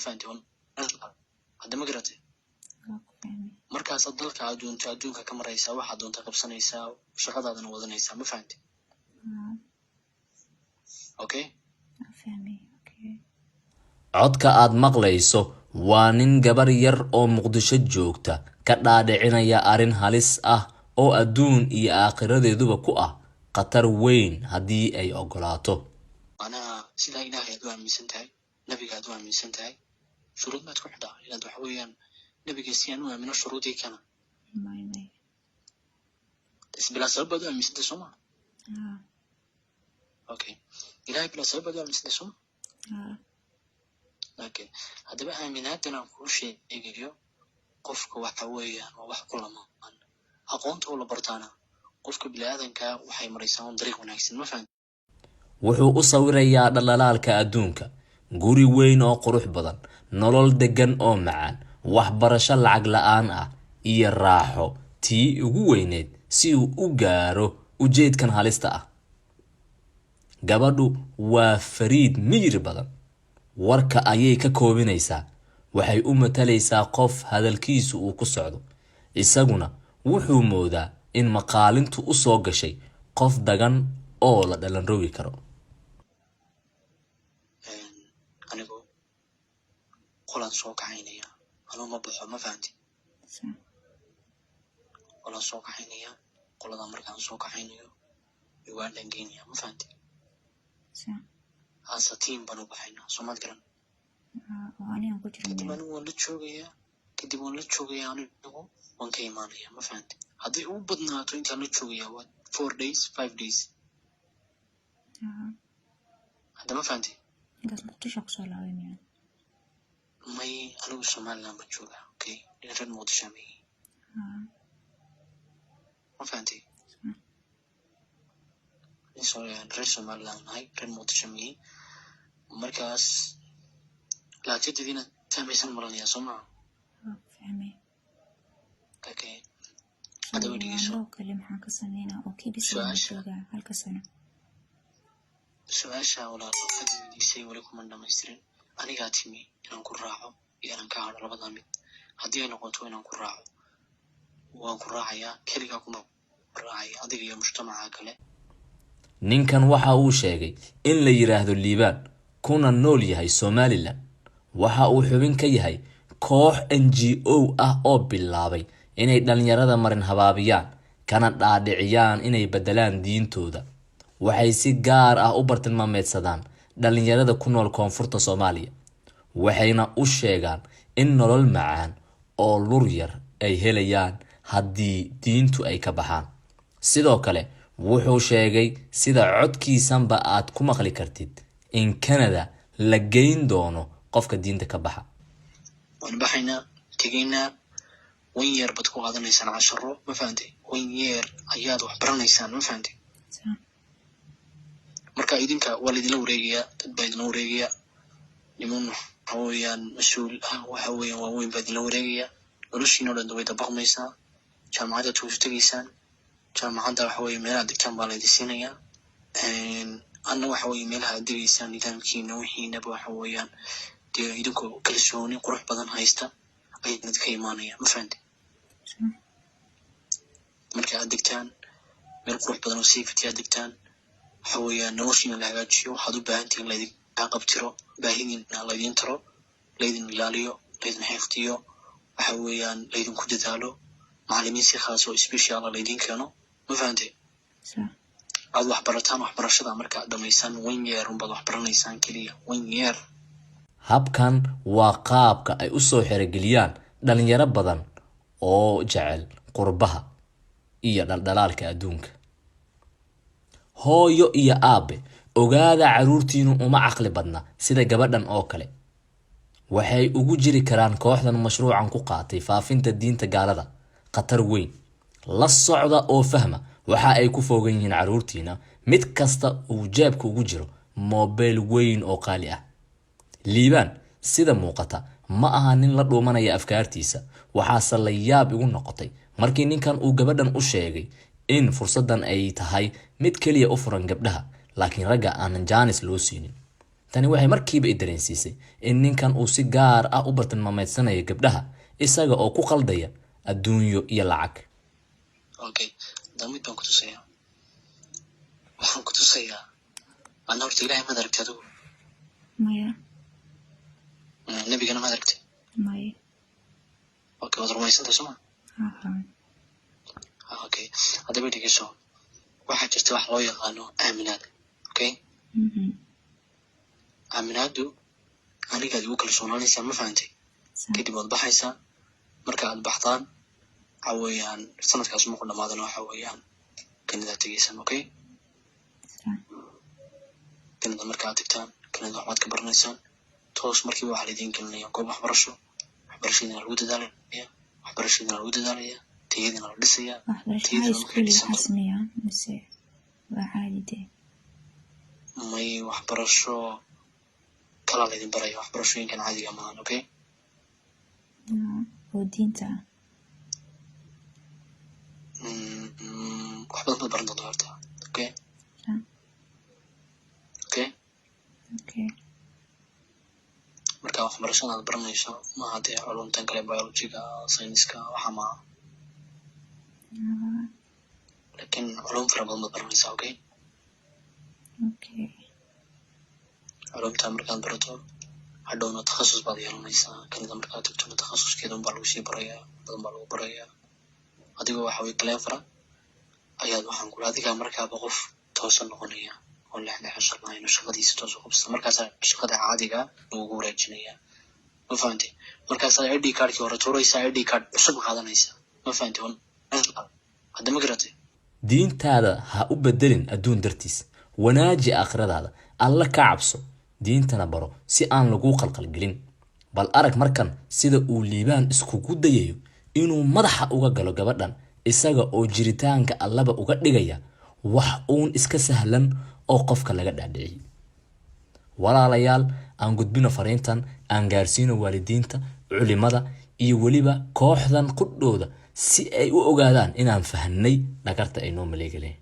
fahanti hadda ma garatay markaas dalka adduunka ka maraysaa waxaad doonta qabsanaysaa shaqadaadana wadanaysaa ma fahanti okay codka aad maqlayso waa nin gabar yar oo Muqdisho joogta ka dhaadhicinaya arin halis ah oo adduun iyo aakhiradeeduba ku ah qatar weyn haddii ay ogolaato. ana sida ilaahay aad aaminsan tahay nabiga aad aaminsan tahay shuruud ma ku xidhaa inaad wax weeyaan nabiga si aanu aamino shuruudii kana isbila sabab aad aaminsan tahay soma okay ilaahay bila sabab aad aaminsan tahay soma okay hadaba aaminaadana ku sheegayo qofka waxa weeyaan wax kulamaan aqoonta oo la bartaana qofka bilaadanka waxay maraysaa dariiq wanaagsan ma fahan wuxuu u sawirayaa dhalalaalka adduunka guri weyn oo qurux badan nolol degan oo macaan waxbarasho lacag la'aan ah iyo raaxo tii ugu weyneed si uu u gaaro ujeedkan halista ah. gabadhu waa fariid miyir badan warka ayay ka koobinaysaa waxay u matalaysaa qof hadalkiisu uu ku socdo isaguna wuxuu moodaa in maqaalintu u soo gashay qof dagan oo la dhalan rogi karo. anigu qolan soo kaxaynaya anoo ma baxo ma fahanti qolan soo kaxaynaya qolada markaan soo kaxaynayo waan dhangeynaya ma fahanti hasa team banu baxayna Soomaali garan kadib anigu waan la joogaya anigu waan ka imaanaya ma fahanti haddii uu badnaato intaan la joogaya waa 4 days 5 days hadda ma fahanti intaas Muqdisho ku soo laabanayaan may anigu Somaliland ma jooga okay reer Muqdisho ma fahanti reer Somaliland hay reer Muqdisho markaas laajadina samaysan maranaya Soomaa okay hada wadigiiso kale maxaan ka sameynaa oo kibisa jooga halka sano su'aasha wala qadiisay wali kuma dhamaystirin aniga timi inaan ku raaco inaan ka hado labada mid haddii ay noqoto inaan ku raaco waan ku raacayaa kaliya kuma raacaya adiga iyo mujtamaca kale. ninkan waxa uu sheegay in la yiraahdo Liibaan kuna nool yahay Somaliland waxa uu xubin ka yahay koox NGO ah oo bilaabay inay dhalinyarada marin habaabiyaan kana dhaadhiciyaan inay bedelaan diintooda waxay si gaar ah u bartilmaameedsadaan dhalinyarada ku nool koonfurta Soomaaliya waxayna u sheegaan in nolol macaan oo lur yar ay helayaan haddii diintu ay ka baxaan. sidoo kale wuxuu sheegay sida codkiisanba aad ku maqli kartid in Canada la geyn doono qofka diinta ka baxa. waan baxayna tigina wan year bad ku qaadanaysan casharo ma fahanti wan year ayaad wax baranaysaan ma fahanti marka idinka walidina wareegaya dad baa idina wareegaya niman hawayaan mas'uul ah waxa weeyaan waa weyn baa idina wareegaya noloshiina dhan way dabaqmaysaa jaamacadda tuustagiisaan jaamacadda waxa weeye meelaha degtaan baa la idinsiinaya anna waxa weeye meelaha degaysaan nidaamkiina wixiinaba waxa weeyaan dee idinku kalsooni qurux badan haysta ayay ka imaanaya ma fahanti marka aad degtaan meel qurux badan oo safety aad degtaan waxa weeyaan noloshiina la hagaajiyo waxaad u baahan tihiin laydin qabtiro baahidiina laydin taro laydin ilaaliyo laydin xifdiyo waxa weeyaan laydin ku dadaalo macallimiin si khaas oo special laydin keeno ma fahanti aad wax barataan waxbarashada marka dhamaysan 1 year unbaad wax baranaysaan kaliya 1 year. habkan waa qaabka ay u soo xirigeliyaan dhalinyaro badan oo jecel qurbaha iyo dhaldhalaalka adduunka. hooyo iyo aabe ogaada caruurtiinu uma caqli badna sida gabadhan oo kale waxay ugu jiri karaan kooxdan mashruucan ku qaatay faafinta diinta gaalada qatar weyn la socda oo fahma waxa ay ku fogan yihiin caruurtiina mid kasta uu jeebka ugu jiro mobile weyn oo qaali ah. Liibaan sida muuqata ma aha nin la dhuumanaya afkaartiisa waxaase la yaab igu noqotay markii ninkan uu gabadhan u sheegay in fursadan ay tahay mid kaliya u furan gabdhaha laakiin ragga aanan jaanis loo siinin. tani waxay markiiba i dareensiisay in ninkan uu si gaar ah u bartilmaameedsanayo gabdhaha isaga oo ku qaldaya adduunyo iyo lacag. Okay, damid baan ku tusayaa. Waxaan ku tusayaa ana horta Ilaahay ma aragtay adigu. maya Nabigana ma aragtay. maya Okay, waad rumaysantahay soo ma? aha Okay, hadaba dhegeyso. Waxaa jirta wax loo yaqaano aaminaad. Okay, aaminaadu aniga adigu kalsoonaanaysaa ma fahantay? kadib waad baxaysaa. marka aad baxdaan waxa weeyaan sanadkaas markuu dhamaadana waxa weeyaan Canada tegeysan. Okay, Canada marka aad tagtaan Canada waxaad ka baranaysaan toos markiiba waxaa laydin gelinaya goob waxbarasho. waxbarashadana lagu dadaalaya tayadana la dhisaya. waxbarashada iskuul xasmiya mise waa caadi dee may waxbarasho kala laydin baraya waxbarashooyinkan caadiga maahan. Okay, oo diinta wax badan baad baran doontaa horta. Okay, okay, okay marka waxbarashada aad baranayso maaha dee culumtan kale biologiga sayniska waxa maaha laakiin culum fara badan baad baranaysaa. Okay, okay culumta markaad barato hadhowna takhasus baad yeelanaysaa. Canada markaad tagtona takhasuskeeda unbaa lagu sii barayaa badan baa lagu barayaa. adigoo waxa weye clever ayaad waxaan kula adigaa markaaba qof toosan noqonaya oo leexleexasho lahayn oo shaqadiisa toos u qabsata. markaasaa shaqada caadiga lagugu wareejinaya. ma fahantay? markaasaa ID cardkii hore tuuraysaa, ID card cusub qaadanaysaa. ma fahantay? hadda ma garatay? diintaada ha u bedelin adduun dartiis. wanaaji aakhiradaada, alla ka cabso, diintana baro si aan lagu qalqalgelin. bal arag markan sida uu liibaan iskugu dayayo inuu madaxa uga galo gabadhan isaga oo jiritaanka allaba uga dhigaya wax uun iska sahlan oo qofka laga dhaadhiciyay. walaalayaal, aan gudbino fariintan, aan gaarsiino waalidiinta, culimada iyo weliba kooxdan qudhooda si ay u ogaadaan inaan fahnay dhagarta ay noo maleegaleen.